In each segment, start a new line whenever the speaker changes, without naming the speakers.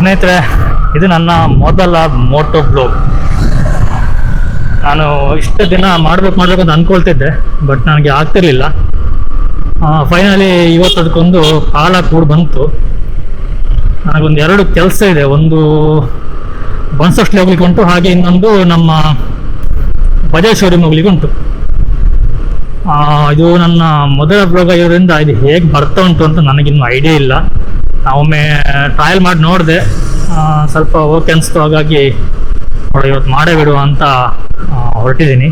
ಸ್ನೇಹಿತರೆ, ಇದು ನನ್ನ ಮೊದಲ ಮೋಟೋ ಬ್ಲಾಗ್. ನಾನು ಇಷ್ಟು ದಿನ ಮಾಡಬೇಕು ಅಂತ ಅಂದ್ಕೊಳ್ತಿದ್ದೆ, ಬಟ್ ನನಗೆ ಆಗ್ತಿರ್ಲಿಲ್ಲ. ಫೈನಲಿ ಇವತ್ತು ಅದಕ್ಕೊಂದು ಕಾಲ ಕೂಡ ಬಂತು. ನನಗೊಂದು 2 ಕೆಲಸ ಇದೆ. ಒಂದು ಬನ್ಸಷ್ಟು ಹೋಗ್ಲಿಕ್ಕೆ ಉಂಟು, ಹಾಗೆ ಇನ್ನೊಂದು ನಮ್ಮ ಬಜಾಜ್ ಶೋರೂಮ್ ಹೋಗ್ಲಿಕ್ಕೆ ಉಂಟು. ಇದು ನನ್ನ ಮೊದಲ ಬ್ಲಾಗ್ ಆಗಿರೋದ್ರಿಂದ ಇದು ಹೇಗೆ ಬರ್ತಾ ಉಂಟು ಅಂತ ನನಗಿನ್ನೂ ಐಡಿಯಾ ಇಲ್ಲ. ಒಮ್ಮೆ ಟ್ರಯಲ್ ಮಾಡಿ ನೋಡಿದೆ, ಸ್ವಲ್ಪ ಓಕೆ ಅನಿಸ್ತು. ಹಾಗಾಗಿ ಇವತ್ತು ಮಾಡೇ ಬಿಡುವ ಅಂತ ಹೊರಟಿದ್ದೀನಿ.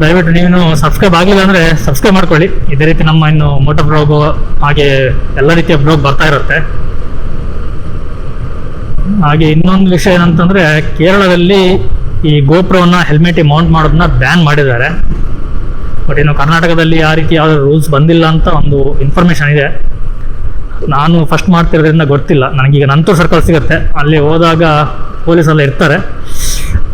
ದಯವಿಟ್ಟು ನೀನು ಸಬ್ಸ್ಕ್ರೈಬ್ ಆಗಲಿಲ್ಲ ಅಂದರೆ ಸಬ್ಸ್ಕ್ರೈಬ್ ಮಾಡ್ಕೊಳ್ಳಿ. ಇದೇ ರೀತಿ ನಮ್ಮ ಇನ್ನು ಮೋಟೋ ಬ್ಲಾಗು ಹಾಗೆ ಎಲ್ಲ ರೀತಿಯ ಬ್ಲಾಗ್ ಬರ್ತಾ ಇರುತ್ತೆ. ಹಾಗೆ ಇನ್ನೊಂದು ವಿಷಯ ಏನಂತಂದರೆ, ಕೇರಳದಲ್ಲಿ ಈ ಗೋಪ್ರೋನ ಹೆಲ್ಮೆಟಿಗೆ ಮೌಂಟ್ ಮಾಡೋದನ್ನ ಬ್ಯಾನ್ ಮಾಡಿದ್ದಾರೆ. ಬಟ್ ಇನ್ನು ಕರ್ನಾಟಕದಲ್ಲಿ ಆ ರೀತಿ ಯಾವುದೇ ರೂಲ್ಸ್ ಬಂದಿಲ್ಲ ಅಂತ ಒಂದು ಇನ್ಫಾರ್ಮೇಷನ್ ಇದೆ. ನಾನು ಫಸ್ಟ್ ಮಾಡ್ತಿರೋದ್ರಿಂದ ಗೊತ್ತಿಲ್ಲ. ನನಗೀಗ ನಂತೂರು ಸರ್ಕಲ್ ಸಿಗುತ್ತೆ, ಅಲ್ಲಿ ಹೋದಾಗ ಪೊಲೀಸೆಲ್ಲ ಇರ್ತಾರೆ.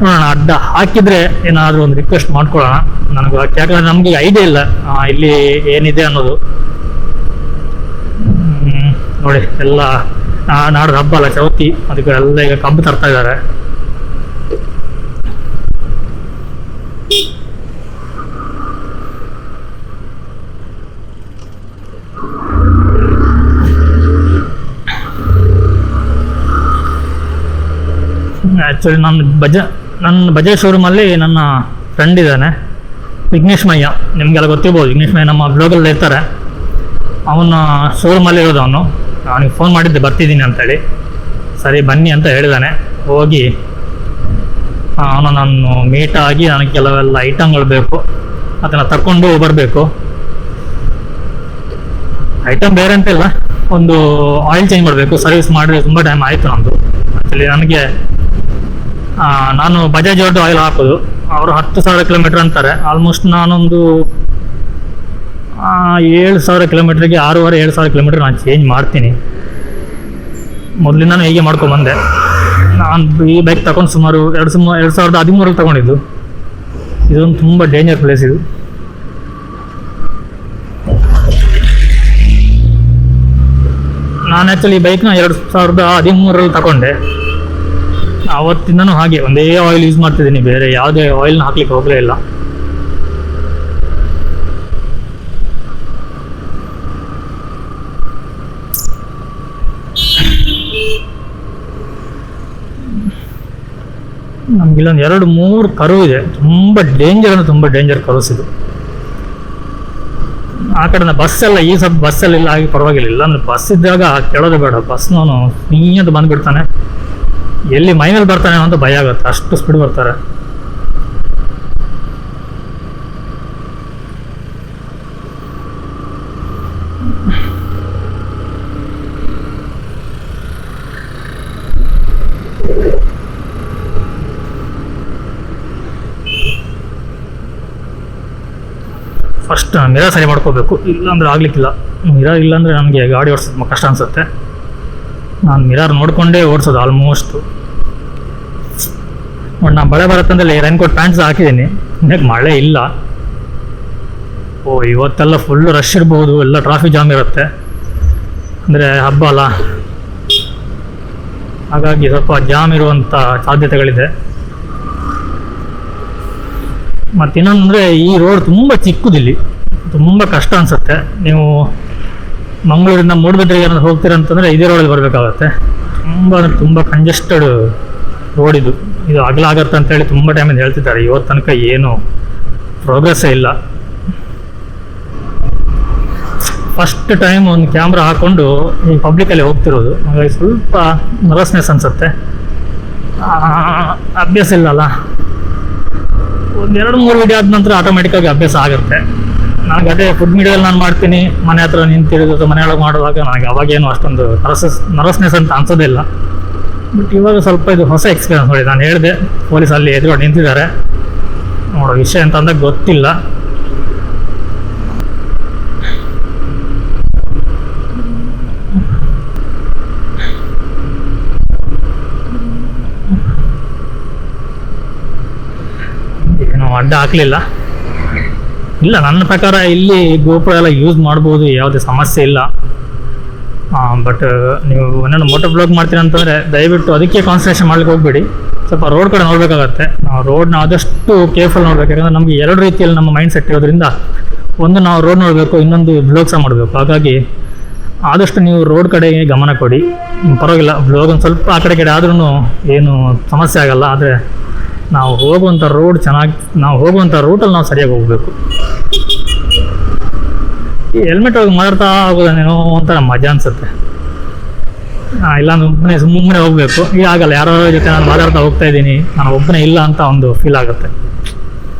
ನೋಡೋಣ, ಅಡ್ಡ ಹಾಕಿದರೆ ಏನಾದರೂ ಒಂದು ರಿಕ್ವೆಸ್ಟ್ ಮಾಡ್ಕೊಳ್ಳೋಣ. ನನಗೆ ಯಾಕಂದರೆ ನಮಗೆ ಐಡಿಯಾ ಇಲ್ಲ ಇಲ್ಲಿ ಏನಿದೆ ಅನ್ನೋದು. ನೋಡಿ, ಎಲ್ಲ ನಾಡ್ದು ಹಬ್ಬ ಅಲ್ಲ, ಚೌತಿ, ಅದಕ್ಕೆ ಎಲ್ಲ ಈಗ ಕಬ್ಬು ತರ್ತಾ ಇದ್ದಾರೆ. ಆ್ಯಕ್ಚುಲಿ ನನ್ನ ಬಜಾಜ್ ಶೋರೂಮಲ್ಲಿ ನನ್ನ ಫ್ರೆಂಡ್ ಇದ್ದಾನೆ, ವಿಘ್ನೇಶ್ ಮಯ್ಯ. ನಿಮಗೆಲ್ಲ ಗೊತ್ತಿರ್ಬೋದು, ವಿಘ್ನೇಶ್ ಮಯ್ಯ ನಮ್ಮ ಬ್ಲಾಗಲ್ಲಿ ಇರ್ತಾರೆ. ಅವನ ಶೋರೂಮಲ್ಲಿ ಇರೋದು. ಅವನಿಗೆ ಫೋನ್ ಮಾಡಿದ್ದೆ ಬರ್ತಿದ್ದೀನಿ ಅಂತೇಳಿ. ಸರಿ ಬನ್ನಿ ಅಂತ ಹೇಳಿದ್ದಾನೆ. ಹೋಗಿ ಅವನು ನಾನು ಮೀಟ್ ಆಗಿ ನನಗೆ ಕೆಲವೆಲ್ಲ ಐಟಮ್ಗಳು ಬೇಕು, ಅದನ್ನು ತಗೊಂಡು ಬರಬೇಕು. ಐಟಮ್ ಬೇರೆ ಅಂತಿಲ್ಲ, ಒಂದು ಆಯಿಲ್ ಚೇಂಜ್ ಮಾಡಬೇಕು. ಸರ್ವಿಸ್ ಮಾಡಿದ್ರೆ ತುಂಬ ಟೈಮ್ ಆಯಿತು ನಮ್ಮದು. ಆ್ಯಕ್ಚುಲಿ ನನಗೆ ನಾನು ಬಜಾಜ್ ಅವ್ರದ್ದು ಆಯಿಲ್ ಹಾಕೋದು. ಅವರು 10,000 ಕಿಲೋಮೀಟ್ರ್ ಅಂತಾರೆ. ಆಲ್ಮೋಸ್ಟ್ ನಾನೊಂದು 7,000 ಕಿಲೋಮೀಟ್ರಿಗೆ 6,500-7,000 ಕಿಲೋಮೀಟ್ರ್ ನಾನು ಚೇಂಜ್ ಮಾಡ್ತೀನಿ. ಮೊದಲಿಂದ ಹೀಗೆ ಮಾಡ್ಕೊಂಬಂದೆ. ನಾನು ಈ ಬೈಕ್ ತಗೊಂಡು ಸುಮಾರು 2013 ತಗೊಂಡಿದ್ದು. ಇದೊಂದು ತುಂಬ ಡೇಂಜರ್ ಪ್ಲೇಸ್ ಇದು. ನಾನು ಆ್ಯಕ್ಚುಲಿ ಬೈಕ್ನ 2013 ತಗೊಂಡೆ. ಆವತ್ತಿಂದನೂ ಹಾಗೆ ಒಂದೇ ಆಯಿಲ್ ಯೂಸ್ ಮಾಡ್ತಿದ್ದೀನಿ, ಬೇರೆ ಯಾವುದೇ ಆಯಿಲ್ನ ಹಾಕ್ಲಿಕ್ಕೆ ಹೋಗಲೇ ಇಲ್ಲ. ನಮಗಿಲ್ಲೊಂದು 2-3 ಕರು ಇದೆ. ತುಂಬ ಡೇಂಜರ್ ಕರುಸ್ ಇದು. ಆ ಕಡೆ ಬಸ್ಸೆಲ್ಲ ಈ ಸ್ವಲ್ಪ ಬಸ್ಸೆಲ್ಲ ಇಲ್ಲ, ಹಾಗೆ ಪರವಾಗಿಲ್ಲ. ಇಲ್ಲಾಂದ್ರೆ ಬಸ್ ಇದ್ದಾಗ ಕೇಳೋದೇ ಬೇಡ. ಬಸ್ನವನು ನೀಂತ ಬಂದುಬಿಡ್ತಾನೆ, ಎಲ್ಲಿ ಮೈಮೇಲೆ ಬರ್ತಾನೆ ಅಂತ ಭಯ ಆಗುತ್ತೆ, ಅಷ್ಟು ಸ್ಪೀಡ್ ಬರ್ತಾರೆ. ಫಸ್ಟ್ ಮಿರರ್ ಸರಿ ಮಾಡ್ಕೋಬೇಕು, ಇಲ್ಲಾಂದ್ರೆ ಆಗ್ಲಿಕ್ಕಿಲ್ಲ. ಮಿರರ್ ಇಲ್ಲಾಂದರೆ ನನಗೆ ಗಾಡಿ ಓಡಿಸೋದು ಕಷ್ಟ ಅನಿಸುತ್ತೆ. ನಾನು ಮಿರರ್ ನೋಡಿಕೊಂಡೇ ಓಡಿಸೋದು ಆಲ್ಮೋಸ್ಟು. ಬಟ್ ನಾನು ಮಳೆ ಬರುತ್ತಂದ್ರೆ ರೈನ್ಕೋಟ್ ಪ್ಯಾಂಟ್ಸ್ ಹಾಕಿದ್ದೀನಿ. ಇನ್ನಕ್ಕೆ ಮಳೆ ಇಲ್ಲ. ಇವತ್ತೆಲ್ಲ ಫುಲ್ ರಶ್ ಇರ್ಬೋದು, ಎಲ್ಲ ಟ್ರಾಫಿಕ್ ಜಾಮ್ ಇರುತ್ತೆ. ಅಂದರೆ ಹಬ್ಬ ಅಲ್ಲ, ಹಾಗಾಗಿ ಸ್ವಲ್ಪ ಜಾಮ್ ಇರುವಂಥ ಸಾಧ್ಯತೆಗಳಿದೆ. ಮತ್ತು ಇನ್ನೊಂದಂದರೆ, ಈ ರೋಡ್ ತುಂಬ ಚಿಕ್ಕದಿಲ್ಲಿ, ತುಂಬ ಕಷ್ಟ ಅನಿಸುತ್ತೆ. ನೀವು ಮಂಗಳೂರಿಂದ ಮೂಡುಬಿದ್ರೆಗೆ ಏನಾದ್ರು ಹೋಗ್ತೀರಂತಂದರೆ ಇದೇ ರೋಡಲ್ಲಿ ಬರಬೇಕಾಗತ್ತೆ. ತುಂಬ ಕಂಜೆಸ್ಟೆಡ್ ರೋಡ್ ಇದು. ಅಗಲ ಆಗತ್ತೆ ಅಂತೇಳಿ ತುಂಬ ಟೈಮಿಂದ ಹೇಳ್ತಿದ್ದಾರೆ. ಇವತ್ತು ತನಕ ಏನು ಪ್ರೋಗ್ರೆಸ್ಸೇ ಇಲ್ಲ. ಫಸ್ಟ್ ಟೈಮ್ ಒಂದು ಕ್ಯಾಮ್ರಾ ಹಾಕ್ಕೊಂಡು ಈ ಪಬ್ಲಿಕಲ್ಲಿ ಹೋಗ್ತಿರೋದು, ಹಾಗಾಗಿ ಸ್ವಲ್ಪ ನರ್ವಸ್ನೆಸ್ ಅನಿಸುತ್ತೆ. ಅಭ್ಯಾಸ ಇಲ್ಲಲ್ಲ. ಒಂದು 2-3 ವಿಡಿಯೋ ಆದ ನಂತರ ಆಟೋಮೆಟಿಕ್ಕಾಗಿ ಅಭ್ಯಾಸ ಆಗುತ್ತೆ. ನನಗೆ ಅದೇ ಫುಡ್ ಮೀಡಿಯಲ್ಲಿ ನಾನು ಮಾಡ್ತೀನಿ, ಮನೆ ಹತ್ರ ನಿಂತಿರೋದು ಅಥವಾ ಮನೆಯೊಳಗೆ ಮಾಡುವಾಗ ನನಗೆ ಅವಾಗೇನು ಅಷ್ಟೊಂದು ನರ್ವಸ್ನೆಸ್ ಅಂತ ಅನ್ಸೋದಿಲ್ಲ. ಬಟ್ ಇವಾಗ ಸ್ವಲ್ಪ ಇದು ಹೊಸ ಎಕ್ಸ್ಪೀರಿಯನ್ಸ್. ನೋಡಿ, ನಾನು ಹೇಳಿದೆ ಪೊಲೀಸ್ ಅಲ್ಲಿ ಎದುರುಗಡೆ ನಿಂತಿದ್ದಾರೆ. ನೋಡೋ ವಿಷಯ ಅಂತ ಅಂದಾಗ ಗೊತ್ತಿಲ್ಲ. ಏನೋ ಅಡ್ಡ ಹಾಕಲಿಲ್ಲ. ಇಲ್ಲ, ನನ್ನ ಪ್ರಕಾರ ಇಲ್ಲಿ ಗೋಪುರ ಎಲ್ಲ ಯೂಸ್ ಮಾಡ್ಬೋದು, ಯಾವುದೇ ಸಮಸ್ಯೆ ಇಲ್ಲ. ಬಟ್ ನೀವು ಏನಾದ್ರು ಮೋಟೋ ಬ್ಲಾಗ್ ಮಾಡ್ತೀರ ಅಂತಂದರೆ ದಯವಿಟ್ಟು ಅದಕ್ಕೆ ಕಾನ್ಸಂಟ್ರೇಷನ್ ಮಾಡ್ಲಿಕ್ಕೆ ಹೋಗ್ಬೇಡಿ. ಸ್ವಲ್ಪ ರೋಡ್ ಕಡೆ ನೋಡಬೇಕಾಗತ್ತೆ. ನಾವು ರೋಡ್ನ ಆದಷ್ಟು ಕೇರ್ಫುಲ್ ನೋಡ್ಬೇಕು. ಯಾಕಂದರೆ ನಮಗೆ ಎರಡು ರೀತಿಯಲ್ಲಿ ನಮ್ಮ ಮೈಂಡ್ ಸೆಟ್ ಇರೋದ್ರಿಂದ, ಒಂದು ನಾವು ರೋಡ್ ನೋಡಬೇಕು, ಇನ್ನೊಂದು ಬ್ಲಾಗ್ ಸಹ ಮಾಡಬೇಕು. ಹಾಗಾಗಿ ಆದಷ್ಟು ನೀವು ರೋಡ್ ಕಡೆಗೆ ಗಮನ ಕೊಡಿ. ಪರವಾಗಿಲ್ಲ, ಬ್ಲಾಗ್ ಒಂದು ಸ್ವಲ್ಪ ಆ ಕಡೆ ಆದ್ರೂ ಏನು ಸಮಸ್ಯೆ ಆಗಲ್ಲ. ಆದರೆ ನಾವು ಹೋಗುವಂಥ ಹೋಗುವಂಥ ರೂಟಲ್ಲಿ ನಾವು ಸರಿಯಾಗಿ ಹೋಗಬೇಕು. ಈ ಹೆಲ್ಮೆಟ್ ಹೋಗಿ ಮಾತಾಡ್ತಾ ಆಗೋದೇನೋ ಒಂಥರ ಮಜಾ ಅನಿಸುತ್ತೆ. ಇಲ್ಲ ಸುಮ್ಮನೆ ಹೋಗಬೇಕು. ಈಗ ಆಗಲ್ಲ, ಯಾರೋ ಜೊತೆ ನಾನು ಮಾತಾಡ್ತಾ ಹೋಗ್ತಾ ಇದ್ದೀನಿ, ನಾನು ಒಬ್ಬನೇ ಇಲ್ಲ ಅಂತ ಒಂದು ಫೀಲ್ ಆಗುತ್ತೆ.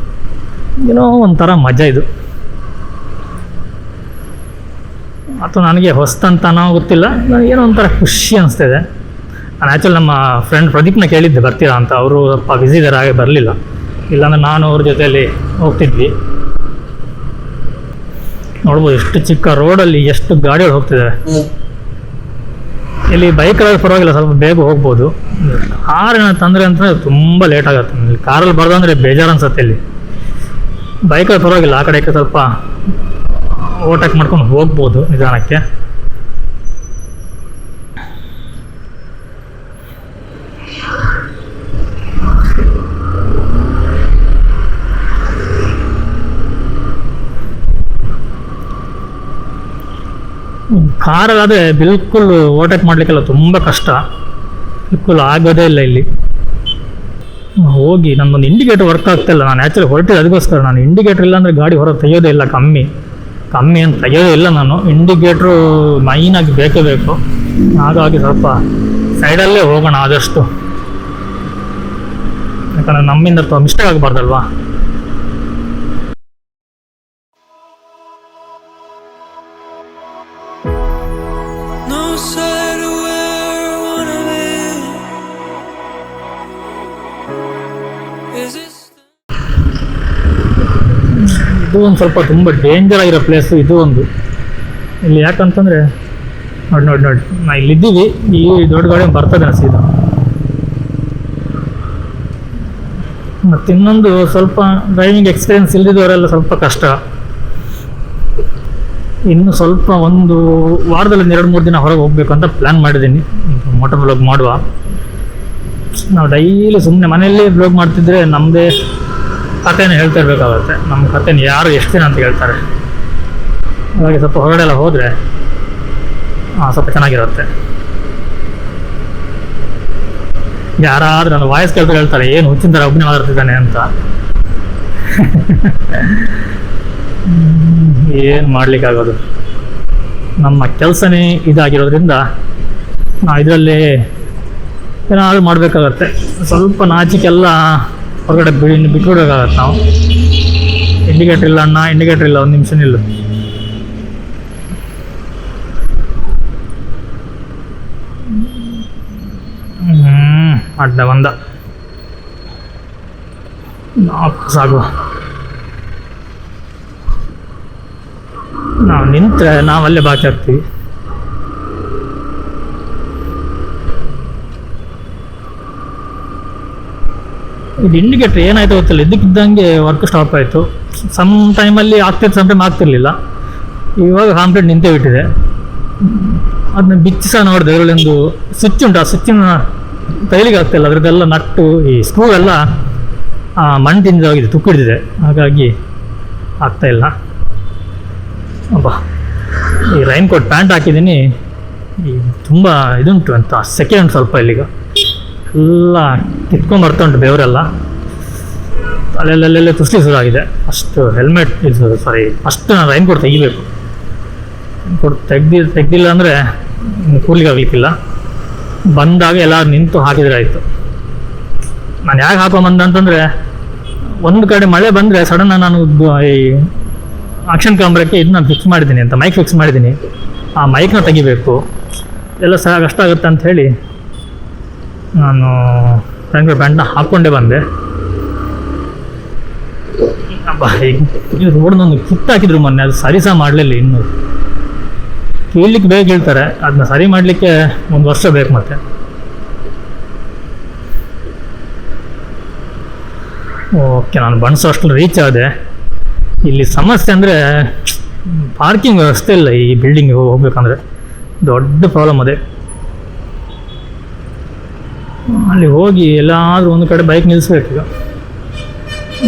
ಏನೋ ಒಂಥರ ಮಜಾ ಇದು. ಅಥವಾ ನನಗೆ ಹೊಸ್ತಂತನೋ ಗೊತ್ತಿಲ್ಲ, ನನಗೇನೋ ಒಂಥರ ಖುಷಿ ಅನಿಸ್ತಿದೆ. ನಾನು ಆ್ಯಕ್ಚುಲಿ ನಮ್ಮ ಫ್ರೆಂಡ್ ಪ್ರದೀಪ್ನ ಕೇಳಿದ್ದೆ ಬರ್ತೀರಾ ಅಂತ. ಅವರು ಸ್ವಲ್ಪ ಬ್ಯುಸಿ ಇದ್ದಾರೆ, ಹಾಗೆ ಬರಲಿಲ್ಲ. ಇಲ್ಲಾಂದರೆ ನಾನು ಅವ್ರ ಜೊತೆಯಲ್ಲಿ ಹೋಗ್ತಿದ್ವಿ. ನೋಡ್ಬೋದು ಎಷ್ಟು ಚಿಕ್ಕ ರೋಡಲ್ಲಿ ಎಷ್ಟು ಗಾಡಿಗಳು ಹೋಗ್ತಿದ್ದಾವೆ. ಇಲ್ಲಿ ಬೈಕಲ್ಲಿ ಪರವಾಗಿಲ್ಲ, ಸ್ವಲ್ಪ ಬೇಗ ಹೋಗ್ಬೋದು. ಕಾರಿನ ತೊಂದರೆ ಅಂತಂದರೆ ತುಂಬ ಲೇಟ್ ಆಗುತ್ತೆ. ಇಲ್ಲಿ ಕಾರಲ್ಲಿ ಬರೋದಂದರೆ ಬೇಜಾರು ಅನ್ಸುತ್ತೆ. ಇಲ್ಲಿ ಬೈಕಲ್ಲಿ ಪರವಾಗಿಲ್ಲ, ಆ ಕಡೆ ಸ್ವಲ್ಪ ಓವರ್ಟೇಕ್ ಮಾಡ್ಕೊಂಡು ಹೋಗ್ಬೋದು ನಿಧಾನಕ್ಕೆ. ಕಾರಲ್ಲಾದರೆ ಬಿಲ್ಕುಲ್ ಓವರ್ಟೇಕ್ ಮಾಡಲಿಕ್ಕೆಲ್ಲ ತುಂಬ ಕಷ್ಟ, ಬಿಲ್ಕುಲ್ ಆಗೋದೇ ಇಲ್ಲ. ಇಲ್ಲಿ ಹೋಗಿ ನನ್ನೊಂದು ಇಂಡಿಕೇಟರ್ ವರ್ಕ್ ಆಗ್ತಾಯಿಲ್ಲ. ನಾನು ಆ್ಯಕ್ಚುಲಿ ಹೊರಟಿದ್ದು ಅದಕ್ಕೋಸ್ಕರ. ನಾನು ಇಂಡಿಕೇಟರ್ ಇಲ್ಲ ಅಂದರೆ ಗಾಡಿ ಹೊರಗೆ ತೆಗೆಯೋದೇ ಇಲ್ಲ. ಕಮ್ಮಿ ಅಂತ ತೆಗೆಯೋದೇ ಇಲ್ಲ ನಾನು. ಇಂಡಿಕೇಟ್ರು ಮೈನಾಗಿ ಬೇಕೇ ಬೇಕು. ಹಾಗಾಗಿ ಸ್ವಲ್ಪ ಸೈಡಲ್ಲೇ ಹೋಗೋಣ ಆದಷ್ಟು, ಯಾಕಂದರೆ ನಮ್ಮಿಂದ ಮಿಸ್ಟೇಕ್ ಆಗಬಾರ್ದಲ್ವಾ. ಇದು ಒಂದು ಸ್ವಲ್ಪ ತುಂಬ ಡೇಂಜರ್ ಆಗಿರೋ ಪ್ಲೇಸು ಇದು ಒಂದು. ಇಲ್ಲಿ ಯಾಕಂತಂದರೆ ನೋಡಿ ನಾ ಇಲ್ಲಿದ್ದೀವಿ, ಈ ದೊಡ್ಡ ಗಾಡಿ ಬರ್ತದೆ ಸೀದಾ. ಮತ್ತು ಇನ್ನೊಂದು ಸ್ವಲ್ಪ ಡ್ರೈವಿಂಗ್ ಎಕ್ಸ್ಪೀರಿಯನ್ಸ್ ಇಲ್ದಿದ್ದವರೆಲ್ಲ ಸ್ವಲ್ಪ ಕಷ್ಟ. ಇನ್ನು ಸ್ವಲ್ಪ ಒಂದು ವಾರದಲ್ಲಿ 2-3 ದಿನ ಹೊರಗೆ ಹೋಗ್ಬೇಕು ಅಂತ ಪ್ಲ್ಯಾನ್ ಮಾಡಿದ್ದೀನಿ. ಮೋಟೋ ಬ್ಲಾಗ್ ಮಾಡುವ. ನಾವು ಡೈಲಿ ಸುಮ್ಮನೆ ಮನೆಯಲ್ಲೇ ಬ್ಲಾಗ್ ಮಾಡ್ತಿದ್ರೆ ನಮ್ಮದೇ ಕಥೆನ ಹೇಳ್ತಾ ಇರಬೇಕಾಗುತ್ತೆ. ನಮ್ಮ ಕಥೆನ ಯಾರು ಎಷ್ಟು ದಿನ ಅಂತ ಹೇಳ್ತಾರೆ. ಹಾಗಾಗಿ ಸ್ವಲ್ಪ ಹೊರಗಡೆ ಎಲ್ಲ ಹೋದರೆ ಸ್ವಲ್ಪ ಚೆನ್ನಾಗಿರುತ್ತೆ. ಯಾರಾದ್ರೂ ನನ್ನ ವಾಯ್ಸ್ ಕೇಳ್ತಾ ಹೇಳ್ತಾರೆ, ಏನು ಹುಚ್ಚಿನ ಥರ ಒಬ್ಬನೇ ಮಾತಾಡ್ತಿದ್ದಾನೆ ಅಂತ. ಏನು ಮಾಡಲಿಕ್ಕಾಗೋದು, ನಮ್ಮ ಕೆಲಸನೇ ಇದಾಗಿರೋದ್ರಿಂದ ನಾವು ಇದರಲ್ಲಿ ಏನಾದರೂ ಮಾಡಬೇಕಾಗತ್ತೆ. ಸ್ವಲ್ಪ ನಾಚಿಕೆಲ್ಲ ಹೊರಗಡೆ ಬಿಟ್ಬಿಡ್ಬೇಕಾಗತ್ತೆ. ನಾವು ಇಂಡಿಕೇಟ್ರ್ ಇಲ್ಲ ಅಣ್ಣ, ಇಂಡಿಕೇಟ್ರ್ ಇಲ್ಲ, ಒಂದು ನಿಮಿಷ ನಿಲ್ಲು. ಅಡ್ಡ ಬಂದ, ಸಾಕು. ನಾವು ನಿಂತರೆ ನಾವಲ್ಲೇ ಬಾಕಿ ಆಗ್ತೀವಿ. ಇದು ಇಂಡಿಕೇಟ್ರ್ ಏನಾಯ್ತು ಗೊತ್ತಿಲ್ಲ, ಇದ್ದಕ್ಕಿದ್ದಂಗೆ ವರ್ಕ್ ಸ್ಟಾಪ್ ಆಯಿತು. ಸಮ್ ಟೈಮಲ್ಲಿ ಆಗ್ತಿತ್ತು, ಸಮ್ ಟೈಮ್ ಆಗ್ತಿರ್ಲಿಲ್ಲ. ಇವಾಗ ಕಂಪ್ಲೀಟ್ ನಿಂತೇ ಬಿಟ್ಟಿದೆ. ಅದನ್ನ ಬಿಚ್ಚಿ ಸಹ ನೋಡಿದೆ, ಅದರಲ್ಲೊಂದು ಸ್ವಿಚ್ ಉಂಟು. ಆ ಸ್ವಿಚ್ಚಿನ ಕೈಲಿಗೆ ಆಗ್ತಿಲ್ಲ. ಅದರದ್ದೆಲ್ಲ ನಟ್ಟು, ಈ ಸ್ಕ್ರೂ ಎಲ್ಲ ಮಣ್ಣು ತಿಂದೋಗಿದೆ, ತುಕ್ಕಿಡಿದಿದೆ. ಹಾಗಾಗಿ ಆಗ್ತಾಯಿಲ್ಲ. ಅಬ್ಬ, ಈ ರೈನ್ ಕೋಟ್ ಪ್ಯಾಂಟ್ ಹಾಕಿದ್ದೀನಿ. ಈ ತುಂಬ ಇದುಂಟು ಅಂತ ಸೆಕೆ ಉಂಟು ಸ್ವಲ್ಪ. ಇಲ್ಲಿಗ ಎಲ್ಲ ಕಿತ್ಕೊಂಡು ಬರ್ತಾ ಉಂಟು ಬೆವರೆಲ್ಲ. ಅಲ್ಲೆಲ್ಲೆಲ್ಲೇ ತುಸ್ಲಿ ಶುರುವಾಗಿದೆ. ಅಷ್ಟು ಹೆಲ್ಮೆಟ್ ಸಾರಿ, ಅಷ್ಟು ನಾನು ರೈನ್ ಕೋಟ್ ತೆಗಿಬೇಕು. ಕೋಟ್ ತೆಗ್ದಿಲ್ಲ ಅಂದರೆ ಕೂಲಿಗೆ ಆಗಲಿಕ್ಕಿಲ್ಲ. ಬಂದಾಗ ಎಲ್ಲರೂ ನಿಂತು ಹಾಕಿದರೆ ಆಯಿತು. ನಾನು ಯಾಕೆ ಹಾಕೊಂಬಂದ ಅಂತಂದರೆ, ಒಂದು ಕಡೆ ಮಳೆ ಬಂದರೆ ಸಡನ್ ನಾನು ಈ ಆಕ್ಷನ್ ಕ್ಯಾಮ್ರಕ್ಕೆ ಇದು ನಾನು ಫಿಕ್ಸ್ ಮಾಡಿದ್ದೀನಿ ಅಂತ, ಮೈಕ್ ಫಿಕ್ಸ್ ಮಾಡಿದ್ದೀನಿ. ಆ ಮೈಕ್ನ ತೆಗಿಬೇಕು, ಎಲ್ಲ ಸಹ ಕಷ್ಟ ಆಗುತ್ತೆ ಅಂಥೇಳಿ ನಾನು ಫ್ರಂಟ್ ಪ್ಯಾಂಟ್ನ ಹಾಕ್ಕೊಂಡೇ ಬಂದೆ. ಈ ರೋಡ್ನೊಂದು ಕಿತ್ತಾಕಿದ್ರು ಮೊನ್ನೆ, ಅದು ಸರಿ ಸಹ ಮಾಡಲಿಲ್ಲ. ಇನ್ನೂ ಕೀಳ್ಲಿಕ್ಕೆ ಬೇಗ ಹೇಳ್ತಾರೆ, ಅದನ್ನ ಸರಿ ಮಾಡಲಿಕ್ಕೆ 1 ವರ್ಷ ಬೇಕು. ಮತ್ತೆ ಓಕೆ, ನಾನು ಬಣ್ಸೋ ಅಷ್ಟು ರೀಚ್ ಆದೆ. ಇಲ್ಲಿ ಸಮಸ್ಯೆ ಅಂದರೆ ಪಾರ್ಕಿಂಗ್ ವ್ಯವಸ್ಥೆ ಇಲ್ಲ ಈ ಬಿಲ್ಡಿಂಗ್ ಹೋಗ್ಬೇಕಂದ್ರೆ. ದೊಡ್ಡ ಪ್ರಾಬ್ಲಮ್ ಅದೇ. ಅಲ್ಲಿ ಹೋಗಿ ಎಲ್ಲಾದರೂ ಒಂದು ಕಡೆ ಬೈಕ್ ನಿಲ್ಲಿಸ್ಬೇಕು. ಈಗ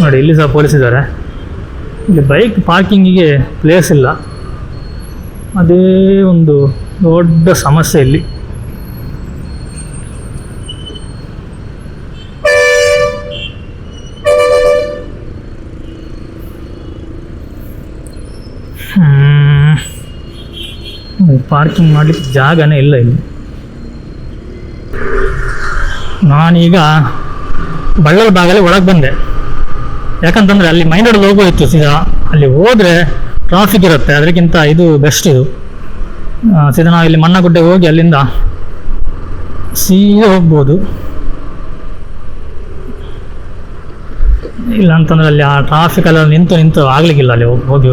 ನೋಡಿ ಇಲ್ಲಿ ಸಹ ಪೊಲೀಸ್ ಇದ್ದಾರೆ. ಇಲ್ಲಿ ಬೈಕ್ ಪಾರ್ಕಿಂಗಿಗೆ ಪ್ಲೇಸ್ ಇಲ್ಲ, ಅದೇ ಒಂದು ದೊಡ್ಡ ಸಮಸ್ಯೆ ಇಲ್ಲಿ. ಪಾರ್ಕಿಂಗ್ ಮಾಡಲಿಕ್ಕೆ ಜಾಗನೇ ಇಲ್ಲ ಇಲ್ಲಿ. ನಾನೀಗ ಬಳ್ಳಾರಿ ಭಾಗದಲ್ಲಿ ಒಳಗೆ ಬಂದೆ, ಯಾಕಂತಂದರೆ ಅಲ್ಲಿ ಮೈನ್ ರೋಡ್ ಹೋಗೋಯಿತ್ತು. ಸೀದಾ ಅಲ್ಲಿ ಹೋದರೆ ಟ್ರಾಫಿಕ್ ಇರುತ್ತೆ, ಅದಕ್ಕಿಂತ ಇದು ಬೆಸ್ಟ್. ಇದು ಸೀದಾ ನಾವು ಇಲ್ಲಿ ಮಣ್ಣಗುಡ್ಡೆ ಹೋಗಿ ಅಲ್ಲಿಂದ ಸೀದಾ ಹೋಗ್ಬೋದು. ಇಲ್ಲ ಅಂತಂದರೆ ಅಲ್ಲಿ ಆ ಟ್ರಾಫಿಕಲ್ಲಿ ನಿಂತು ಆಗಲಿಕ್ಕಿಲ್ಲ ಅಲ್ಲಿ ಹೋಗಿ.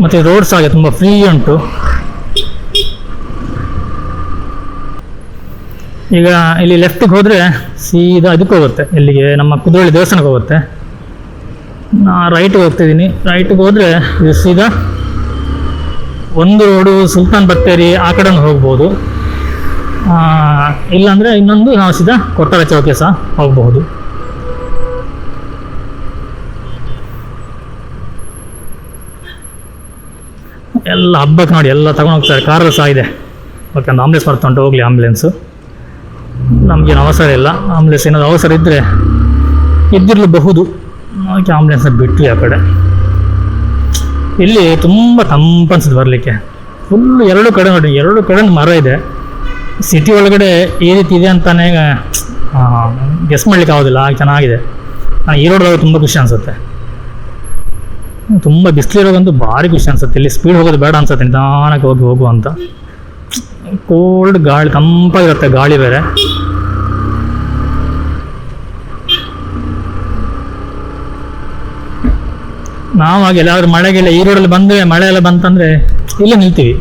ಮತ್ತು ರೋಡ್ಸ್ ಹಾಗೆ ತುಂಬ ಫ್ರೀ ಉಂಟು. ಈಗ ಇಲ್ಲಿ ಲೆಫ್ಟಿಗೆ ಹೋದರೆ ಸೀದಾ ಇದಕ್ಕೆ ಹೋಗುತ್ತೆ, ಇಲ್ಲಿಗೆ ನಮ್ಮ ಕುದ್ರೋಳಿ ದೇವಸ್ಥಾನಕ್ಕೆ ಹೋಗುತ್ತೆ. ನಾ ರೈಟಿಗೆ ಹೋಗ್ತಿದ್ದೀನಿ. ರೈಟಿಗೆ ಹೋದರೆ ಇದು ಸೀದಾ ಒಂದು ರೋಡು ಸುಲ್ತಾನ್ ಬತ್ತೇರಿ ಆ ಕಡೆ ಹೋಗ್ಬೋದು, ಇಲ್ಲಾಂದರೆ ಇನ್ನೊಂದು ನಾವು ಸೀದಾ ಕೊಟ್ಟಾರ ಚೌಕೆ ಸಹ ಹೋಗಬಹುದು. ಎಲ್ಲ ಹಬ್ಬಕ್ಕೆ ನೋಡಿ ಎಲ್ಲ ತಗೊಂಡು ಹೋಗ್ತಾರೆ. ಕಾರಲ್ಲಿ ಸಹ ಇದೆ. ಓಕೆ, ಒಂದು ಆಂಬುಲೆನ್ಸ್ ಬರ್ತಾ ಉಂಟು, ಹೋಗಲಿ ಆಂಬುಲೆನ್ಸು. ನಮಗೇನು ಅವಸರ ಇಲ್ಲ. ಆಂಬುಲೆನ್ಸ್ ಏನಾದರೂ ಅವಸರ ಇದ್ದರೆ ಇದ್ದಿರಲಬಹುದು. ಅದಕ್ಕೆ ಆಂಬುಲೆನ್ಸ್ನ ಬಿಟ್ವಿ ಆ ಕಡೆ. ಇಲ್ಲಿ ತುಂಬ ತಂಪನ್ಸಿದೆ ಬರಲಿಕ್ಕೆ. ಫುಲ್ಲು ಎರಡು ಕಡೆ ನೋಡಿ, ಎರಡು ಕಡೆ ಮರ ಇದೆ. ಸಿಟಿ ಒಳಗಡೆ ಈ ರೀತಿ ಇದೆ ಅಂತಾನೆ ಗೆಸ್ ಮಾಡ್ಲಿಕ್ಕೆ ಆಗೋದಿಲ್ಲ, ಚೆನ್ನಾಗಿದೆ. ಈ ರೋಡಲ್ಲಿ ತುಂಬ ಖುಷಿ ಅನಿಸುತ್ತೆ. ತುಂಬ ಬಿಸಿಲಿರೋದಂತೂ ಭಾರಿ ಖುಷಿ ಅನಿಸುತ್ತೆ. ಇಲ್ಲಿ ಸ್ಪೀಡ್ ಹೋಗೋದು ಬೇಡ ಅನ್ಸುತ್ತೆ, ನಿಧಾನಕ್ಕೆ ಹೋಗು ಅಂತ. ಕೋಲ್ಡ್ ಗಾಳಿ, ತಂಪಾಗಿರುತ್ತೆ ಗಾಳಿ ಬೇರೆ. ನಾವಾಗ ಎಲ್ಲಾದ್ರೂ ಮಳೆಗೆಲ್ಲ ಈ ರೋಡಲ್ಲಿ ಬಂದರೆ, ಮಳೆ ಎಲ್ಲ ಬಂತಂದರೆ ಇಲ್ಲೇ ನಿಲ್ತೀವಿ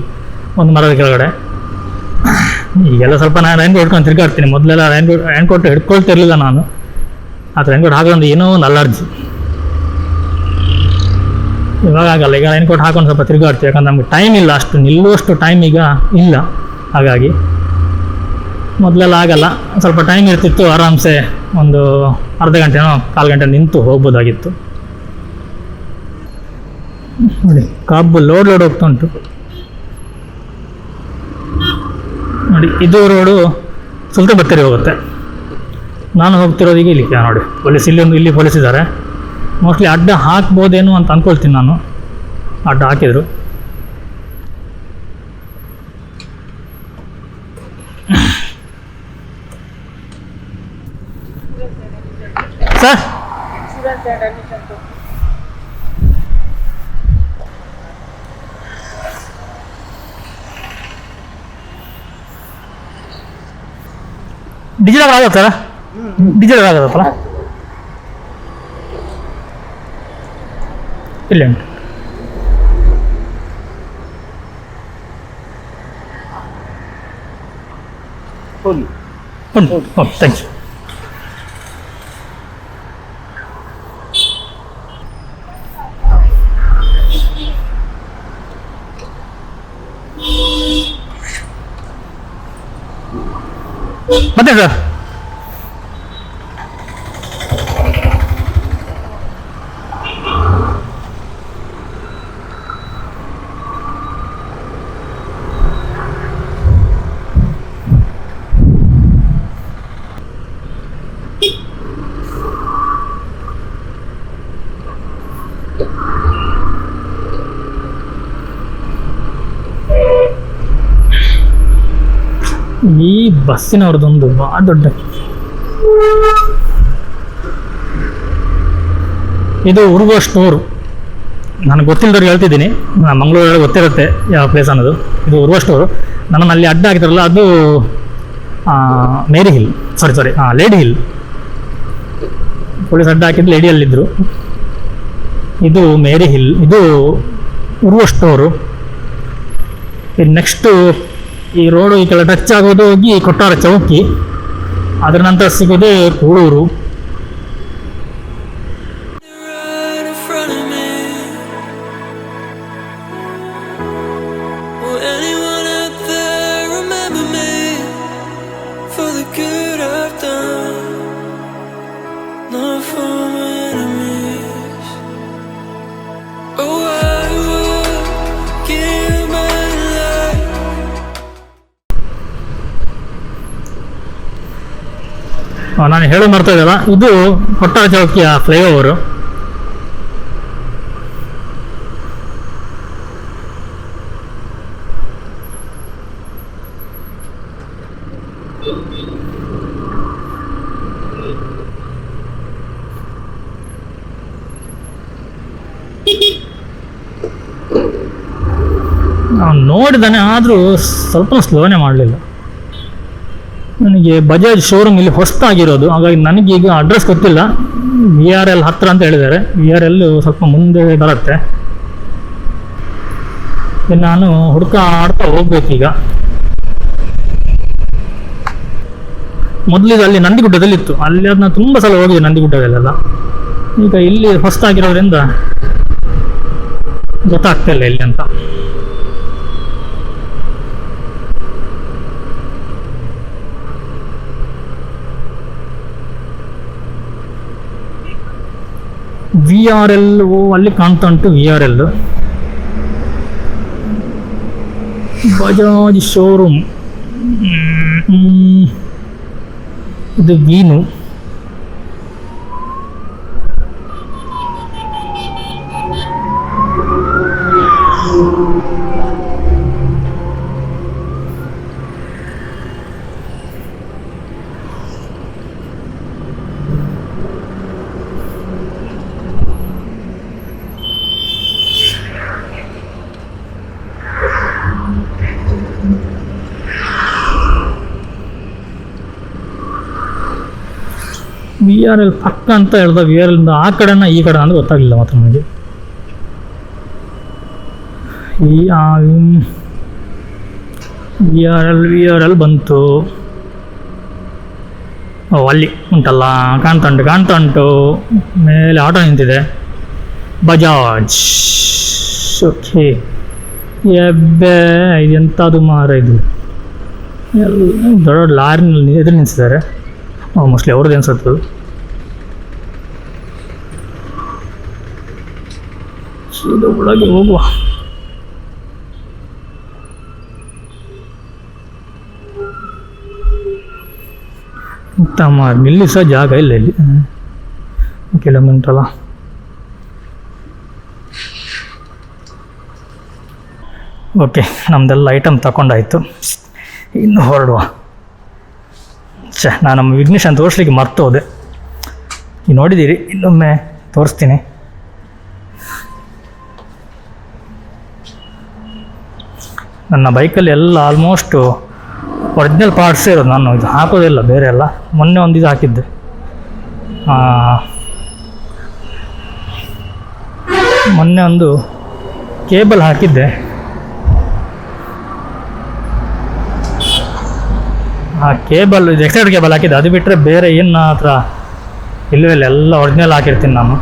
ಒಂದು ಮರದ ಕೆಳಗಡೆ. ಈಗೆಲ್ಲ ಸ್ವಲ್ಪ ನಾನು ರೈನ್ ಕೋಟ್ ಹಿಡ್ಕೊಂಡು ತಿರ್ಗಾಡ್ತೀನಿ. ಮೊದಲೆಲ್ಲ ರೈನ್ ಕೋಟ್ ಹಿಡ್ಕೊಳ್ತಿರ್ಲಿಲ್ಲ ನಾನು. ಆ ರೈನ್ ಕೋಟ್ ಹಾಕೋದು ಏನೋ ಒಂದು ಅಲರ್ಜಿ. ಇವಾಗ ಆಗಲ್ಲ. ಈಗ ರೈನ್ ಕೋಟ್ ಹಾಕೊಂಡು ಸ್ವಲ್ಪ ತಿರುಗಾಡ್ತೀವಿ, ಯಾಕಂದ್ರೆ ನಮ್ಗೆ ಟೈಮ್ ಇಲ್ಲ, ಅಷ್ಟು ನಿಲ್ಲುವಷ್ಟು ಟೈಮ್ ಈಗ ಇಲ್ಲ. ಹಾಗಾಗಿ ಮೊದಲೆಲ್ಲ ಆಗಲ್ಲ, ಸ್ವಲ್ಪ ಟೈಮ್ ಇರ್ತಿತ್ತು, ಆರಾಮ್ಸೆ ಒಂದು ಅರ್ಧ ಗಂಟೆನೋ ಕಾಲು ಗಂಟೆ ನಿಂತು ಹೋಗ್ಬೋದಾಗಿತ್ತು. ನೋಡಿ ಕಾಬು ಲೋಡ್ ಹೋಗ್ತಾ ಉಂಟು ನೋಡಿ. ಇದು ರೋಡು ಸುಲ್ತಾನ್ ಬತ್ತೇರಿ ಹೋಗುತ್ತೆ. ನಾನು ಹೋಗ್ತಿರೋದು ಈಗ ಇಲ್ಲಿಗೆ ನೋಡಿ. ಪೊಲೀಸ್ ಇಲ್ಲಿ ಪೊಲೀಸ್ ಇದ್ದಾರೆ. ಮೋಸ್ಟ್ಲಿ ಅಡ್ಡ ಹಾಕ್ಬೋದೇನು ಅಂತ ಅಂದ್ಕೊಳ್ತೀನಿ ನಾನು. ಅಡ್ಡ ಹಾಕಿದ್ರು. ಸರ್ ಡಿಜಿಟಲ್ ಆಗುತ್ತಲ್ಲ, ಡಿಜಿಟಲ್ ಆಗುತ್ತಲ್ಲ. ಇಲ್ಲ ಉಂಟು. Okay, thank you. ಮತ್ತೆ ಸರ್ ಈ ಬಸ್ಸಿನವ್ರದ್ದೊಂದು ಭಾಳ ದೊಡ್ಡ, ಇದು ಉರ್ವ ಸ್ಟೋರು. ನನಗೆ ಗೊತ್ತಿಲ್ಲದವ್ರಿಗೆ ಹೇಳ್ತಿದ್ದೀನಿ, ಮಂಗಳೂರಲ್ಲಿ ಗೊತ್ತಿರುತ್ತೆ ಯಾವ ಪ್ಲೇಸ್ ಅನ್ನೋದು. ಇದು ಉರ್ವ ಸ್ಟೋರು. ನನ್ನನ್ನು ಅಲ್ಲಿ ಅಡ್ಡ ಹಾಕಿದ್ರಲ್ಲ, ಅದು ಮೇರಿ ಹಿಲ್, ಸಾರಿ ಲೇಡಿ ಹಿಲ್. ಪೊಲೀಸ್ ಅಡ್ಡ ಹಾಕಿದ್ದು ಲೇಡಿಯಲ್ಲಿದ್ದರು. ಇದು ಮೇರಿ ಹಿಲ್, ಇದು ಉರ್ವ ಸ್ಟೋರು. ಇದು ನೆಕ್ಸ್ಟು ಈ ರೋಡು ಈ ಕೆಳ ಟಚ್ ಆಗೋದು ಹೋಗಿ ಕೊಟ್ಟಾರ ಚೌಕಿ, ಅದರ ನಂತರ ಸಿಗೋದೇ ಕೂಳೂರು. ನಾನು ಹೇಳೋದು ಮಾಡ್ತಾ ಇದ್ದಲ್ಲ, ಇದು ಕೊಟ್ಟಾರ ಚೌಕಿಯ ಫ್ಲೈಓವರು. ಅವನು ನೋಡಿದಾನೆ, ಆದರೂ ಸ್ವಲ್ಪ ಸ್ಲೋನೇ ಮಾಡಲಿಲ್ಲ. ನನಗೆ ಬಜಾಜ್ ಶೋರೂಮ್ ಇಲ್ಲಿ ಹೊಸದಾಗಿರೋದು, ಹಾಗಾಗಿ ನನಗೀಗ ಅಡ್ರೆಸ್ ಗೊತ್ತಿಲ್ಲ. VRL ಹತ್ರ ಅಂತ ಹೇಳಿದ್ದಾರೆ. VRL ಸ್ವಲ್ಪ ಮುಂದೆ ಬರುತ್ತೆ. ನಾನು ಆಡ್ತಾ ಹೋಗ್ಬೇಕೀಗ. ಮೊದಲಿಗೆ ಅಲ್ಲಿ ನಂದಿಗುಡ್ಡದಲ್ಲಿತ್ತು, ಅಲ್ಲಿ ಅದನ್ನ ತುಂಬ ಸಲ ಹೋಗಿದೆ ನಂದಿಗುಡ್ಡದಲ್ಲೆಲ್ಲ. ಈಗ ಇಲ್ಲಿ ಹೊಸದಾಗಿರೋದ್ರಿಂದ ಗೊತ್ತಾಗ್ತಾ ಇಲ್ಲ ಇಲ್ಲಿ ಅಂತ. VRL ಅಲ್ಲಿ ಕಾಣ್ತಾ ಉಂಟು. VRL Bajaj showroom. ಇದು ವೀನು. VRL ಪಕ್ಕ ಅಂತ ಹೇಳ್ದ. VRL ಆ ಕಡೆನ ಈ ಕಡೆ ಅಂದ್ರೆ ಗೊತ್ತಾಗಲಿಲ್ಲ ಮಾತ್ರ ನನಗೆ. VRL ಬಂತು. ಅಲ್ಲಿ ಉಂಟಲ್ಲ, ಕಾಣ್ತಾ ಉಂಟು ಮೇಲೆ ಆಟೋ ನಿಂತಿದೆ. ಬಜಾಜ್. ಓಕೆ, ಎಬ್ಬೆ ಇದೆಂಥದ್ದು ಮಾರ ಇದು. ದೊಡ್ಡ ಲಾರಿನಲ್ಲಿ ಎದುರು ನಿಲ್ಸಿದ್ದಾರೆ. ಮೋಸ್ಟ್ಲಿ ಅವ್ರದ್ದು ಅನ್ಸುತ್ತೆ. ಸೀದಾ ಒಳಗೆ ಹೋಗುವ. ನಿಲ್ಲಿಸ ಜಾಗ ಇಲ್ಲ ಇಲ್ಲಿ, ಕೆಲವೊಂದು ಉಂಟಲ್ಲ. ಓಕೆ, ನಮ್ದೆಲ್ಲ ಐಟಮ್ ತಗೊಂಡಾಯ್ತು, ಇನ್ನು ಹೊರಡುವ. ನಾನು ನಮ್ಮ ವಿಘ್ನೇಶನ್ ತೋರಿಸ್ಲಿಕ್ಕೆ ಮರ್ತೋದೆ. ನೀವು ನೋಡಿದ್ದೀರಿ, ಇನ್ನೊಮ್ಮೆ ತೋರಿಸ್ತೀನಿ. ನನ್ನ ಬೈಕಲ್ಲಿ ಎಲ್ಲ ಆಲ್ಮೋಸ್ಟು ಒರಿಜಿನಲ್ ಪಾರ್ಟ್ಸೇ ಇರೋದು. ನಾನು ಇದು ಹಾಕೋದಿಲ್ಲ ಬೇರೆ ಎಲ್ಲ. ಮೊನ್ನೆ ಒಂದು ಇದು ಹಾಕಿದ್ದೆ, ಮೊನ್ನೆ ಒಂದು ಕೇಬಲ್ ಹಾಕಿದ್ದೆ. ಆ ಕೇಬಲ್ ಇದು ಎಕ್ಸ್ಟ್ರಾ ಕೇಬಲ್ ಹಾಕಿದ್ದೆ. ಅದು ಬಿಟ್ಟರೆ ಬೇರೆ ಏನು ಹತ್ರ ಇಲ್ಲವೇ ಇಲ್ಲ, ಎಲ್ಲ ಒರಿಜಿನಲ್ ಹಾಕಿರ್ತೀನಿ ನಾನು.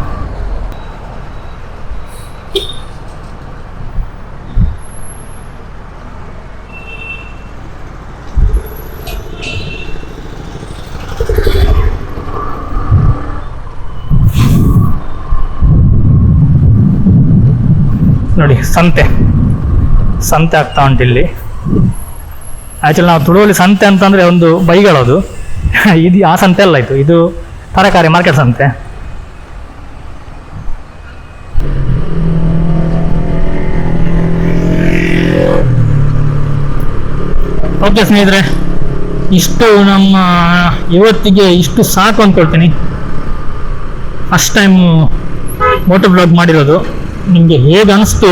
ನೋಡಿ, ಸಂತೆ ಆಗ್ತಾ ಉಂಟು ಇಲ್ಲಿ. ಆ್ಯಕ್ಚುಲಿ ನಾವು ತುಳುವಲ್ಲಿ ಸಂತೆ ಅಂತಂದರೆ ಒಂದು ಬೈಗಳದು. ಇದು ಆ ಸಂತೆ ಅಲ್ಲ, ಇದು ತರಕಾರಿ ಮಾರ್ಕೆಟ್ ಸಂತೆ. ಓಕೆ ಸ್ನೇಹಿತರೆ, ಇಷ್ಟು ನಮ್ಮ ಇವತ್ತಿಗೆ ಇಷ್ಟು ಸಾಕು ಅಂದ್ಕೊಳ್ತೀನಿ. ಫಸ್ಟ್ ಟೈಮ್ ಮೋಟೋ ಬ್ಲಾಗ್ ಮಾಡಿರೋದು. ನಿಮಗೆ ಹೇಗೆ ಅನಿಸ್ತು,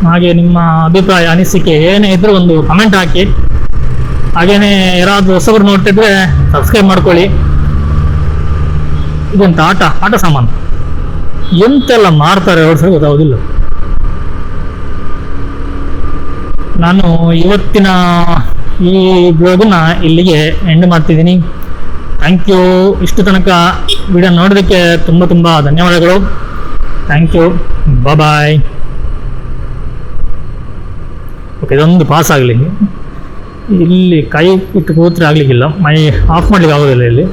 ಹಾಗೆ ನಿಮ್ಮ ಅಭಿಪ್ರಾಯ ಅನಿಸಿಕೆ ಏನೇ ಇದ್ರೂ ಒಂದು ಕಮೆಂಟ್ ಹಾಕಿ. ಹಾಗೇನೆ ಯಾರಾದರೂ ಹೊಸಬರು ನೋಡ್ತಿದ್ರೆ ಸಬ್ಸ್ಕ್ರೈಬ್ ಮಾಡ್ಕೊಳ್ಳಿ. ಇದೊಂದು ಆಟ ಸಾಮಾನು ಎಂತೆಲ್ಲ ಮಾರ್ತಾರೆ ಅವ್ರ ಸರಿ ಗೊತ್ತಾಗೋದಿಲ್ಲ. ನಾನು ಇವತ್ತಿನ ಈ ಬ್ಲಾಗನ್ನ ಇಲ್ಲಿಗೆ ಎಂಡ್ ಮಾಡ್ತಿದ್ದೀನಿ. Thank you. ಇಷ್ಟು ತನಕ ವಿಡಿಯೋ ನೋಡೋದಕ್ಕೆ ತುಂಬ ಧನ್ಯವಾದಗಳು. Thank you. ಬಾಯ್. ಓಕೆ, ಇದೊಂದು ಪಾಸ್ ಆಗಲಿ. ಇಲ್ಲಿ ಕೈ ಇಟ್ಟು ಕೂತ್ರೆ ಆಗಲಿಕ್ಕಿಲ್ಲ, ಮೈ ಆಫ್ ಮಾಡಲಿಕ್ಕೆ ಆಗೋದಿಲ್ಲ ಇಲ್ಲಿ.